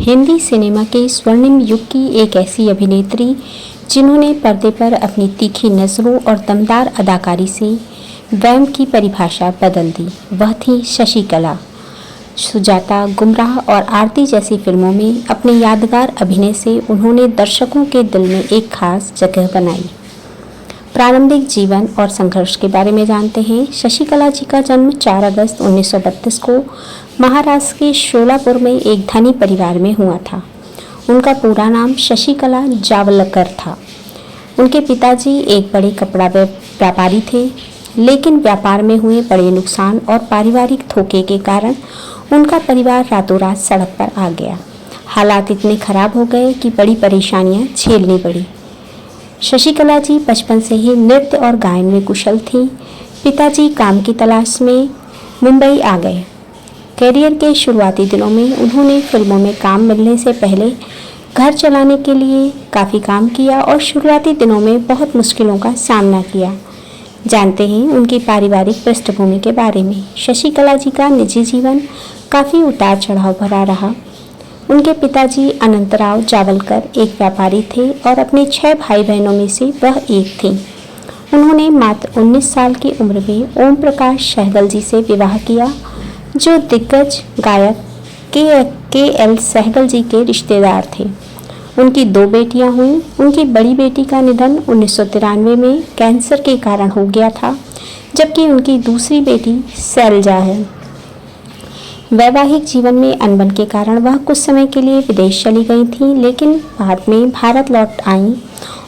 Hindi cinema के स्वर्णिम युग की एक ऐसी अभिनेत्री जिन्होंने पर्दे पर अपनी तीखी नज़रों और दमदार अदाकारी से वैम की परिभाषा बदल दी, वह थी शशि कला। सुजाता, गुमराह और आरती जैसी फिल्मों में अपने यादगार अभिनय से उन्होंने दर्शकों के दिल में एक खास जगह बनाई। प्रारंभिक जीवन और संघर्ष के बारे में जानते हैं। शशि कला जी का जन्म 4 अगस्त 1932 को महाराष्ट्र के शोलापुर में एक धनी परिवार में हुआ था। उनका पूरा नाम शशि कला जावलकर था। उनके पिताजी एक बड़े कपड़ा व्यापारी थे, लेकिन व्यापार में हुए बड़े नुकसान और पारिवारिक धोखे के कारण उनका परिवार रातों रात सड़क पर आ गया। हालात इतने खराब हो गए कि बड़ी परेशानियां झेलनी पड़ी। शशि कला जी बचपन से ही नृत्य और गायन में कुशल थीं। पिताजी काम की तलाश में मुंबई आ गए। करियर के शुरुआती दिनों में उन्होंने फिल्मों में काम मिलने से पहले घर चलाने के लिए काफ़ी काम किया और शुरुआती दिनों में बहुत मुश्किलों का सामना किया। जानते हैं उनकी पारिवारिक पृष्ठभूमि के बारे में। शशि कला जी का निजी जीवन काफ़ी उतार चढ़ाव भरा रहा। उनके पिताजी अनंतराव जावलकर एक व्यापारी थे और अपने 6 भाई बहनों में से वह एक थी। उन्होंने मात्र 19 साल की उम्र में ओम प्रकाश सहगल जी से विवाह किया, जो दिग्गज गायक के एल सहगल जी के रिश्तेदार थे। उनकी 2 बेटियां हुईं। उनकी बड़ी बेटी का निधन 1993 में कैंसर के कारण हो गया था, जबकि उनकी दूसरी बेटी शैलजा है। वैवाहिक जीवन में अनबन के कारण वह कुछ समय के लिए विदेश चली गई थीं, लेकिन बाद में भारत लौट आईं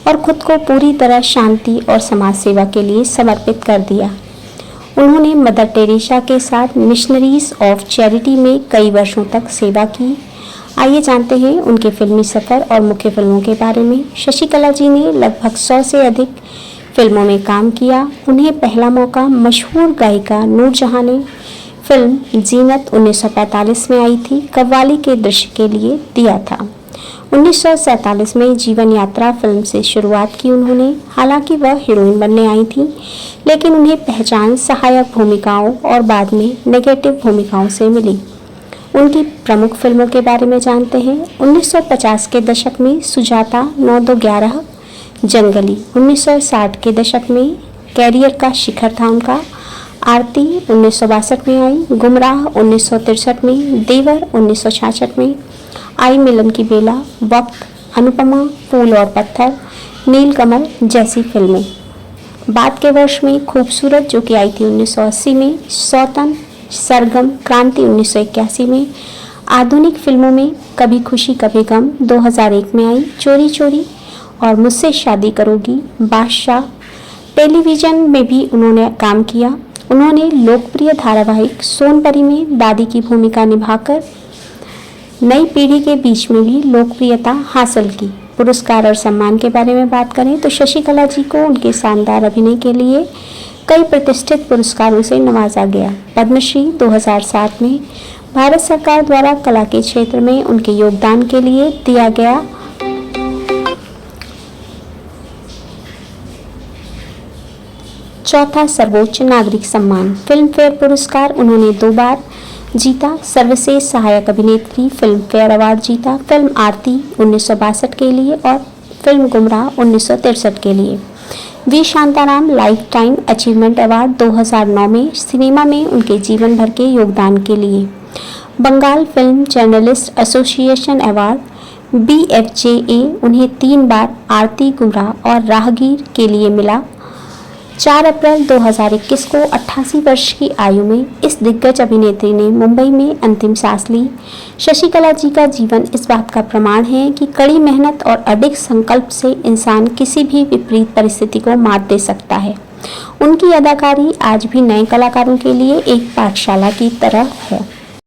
और खुद को पूरी तरह शांति और समाज सेवा के लिए समर्पित कर दिया। उन्होंने मदर टेरेसा के साथ मिशनरीज ऑफ चैरिटी में कई वर्षों तक सेवा की। आइए जानते हैं उनके फिल्मी सफ़र और मुख्य फिल्मों के बारे में। शशि कला जी ने लगभग 100 से अधिक फिल्मों में काम किया। उन्हें पहला मौका मशहूर गायिका नूरजहां ने फिल्म जीनत 1945 में आई थी कव्वाली के दृश्य के लिए दिया था। 1947 में जीवन यात्रा फिल्म से शुरुआत की उन्होंने। हालांकि वह हीरोइन बनने आई थी, लेकिन उन्हें पहचान सहायक भूमिकाओं और बाद में नेगेटिव भूमिकाओं से मिली। उनकी प्रमुख फिल्मों के बारे में जानते हैं। 1950 के दशक में सुजाता 9-2-11, जंगली 1960 के दशक में कैरियर का शिखर था उनका। आरती 1962 में आई, गुमराह 1963 में, देवर 1966 में, आई मिलन की बेला, वक्त, अनुपमा, फूल और पत्थर, नीलकमल जैसी फिल्में। बाद के वर्ष में खूबसूरत जो कि आई थी 1980 में, सौतन, सरगम, क्रांति 1981 में। आधुनिक फिल्मों में कभी खुशी कभी गम 2001 में आई, चोरी चोरी और मुझसे शादी करोगी, बादशाह। टेलीविज़न में भी उन्होंने काम किया। उन्होंने लोकप्रिय धारावाहिक सोनपरी में दादी की भूमिका निभाकर नई पीढ़ी के बीच में भी लोकप्रियता हासिल की। पुरस्कार और सम्मान के बारे में बात करें तो शशि कला जी को उनके शानदार अभिनय के लिए कई प्रतिष्ठित पुरस्कारों से नवाजा गया। पद्मश्री 2007 में भारत सरकार द्वारा कला के क्षेत्र में उनके योगदान के लिए दिया गया चौथा सर्वोच्च नागरिक सम्मान फिल्म फेयर पुरस्कार उन्होंने 2 बार जीता। सर्वश्रेष्ठ सहायक अभिनेत्री फिल्म फेयर अवार्ड जीता। फिल्म आरती 1962 के लिए और फिल्म गुमराह 1963 के लिए। V Shantaram lifetime achievement award 2009 में सिनेमा में उनके जीवन भर के योगदान के लिए। Bengal film journalist association award BFJA उन्हें 3 बार आरती, गुमराह और राहगीर के लिए मिला। 4 अप्रैल 2021 को 88 वर्ष की आयु में इस दिग्गज अभिनेत्री ने मुंबई में अंतिम सांस ली। शशि कला जी का जीवन इस बात का प्रमाण है कि कड़ी मेहनत और अडिग संकल्प से इंसान किसी भी विपरीत परिस्थिति को मात दे सकता है। उनकी अदाकारी आज भी नए कलाकारों के लिए एक पाठशाला की तरह है।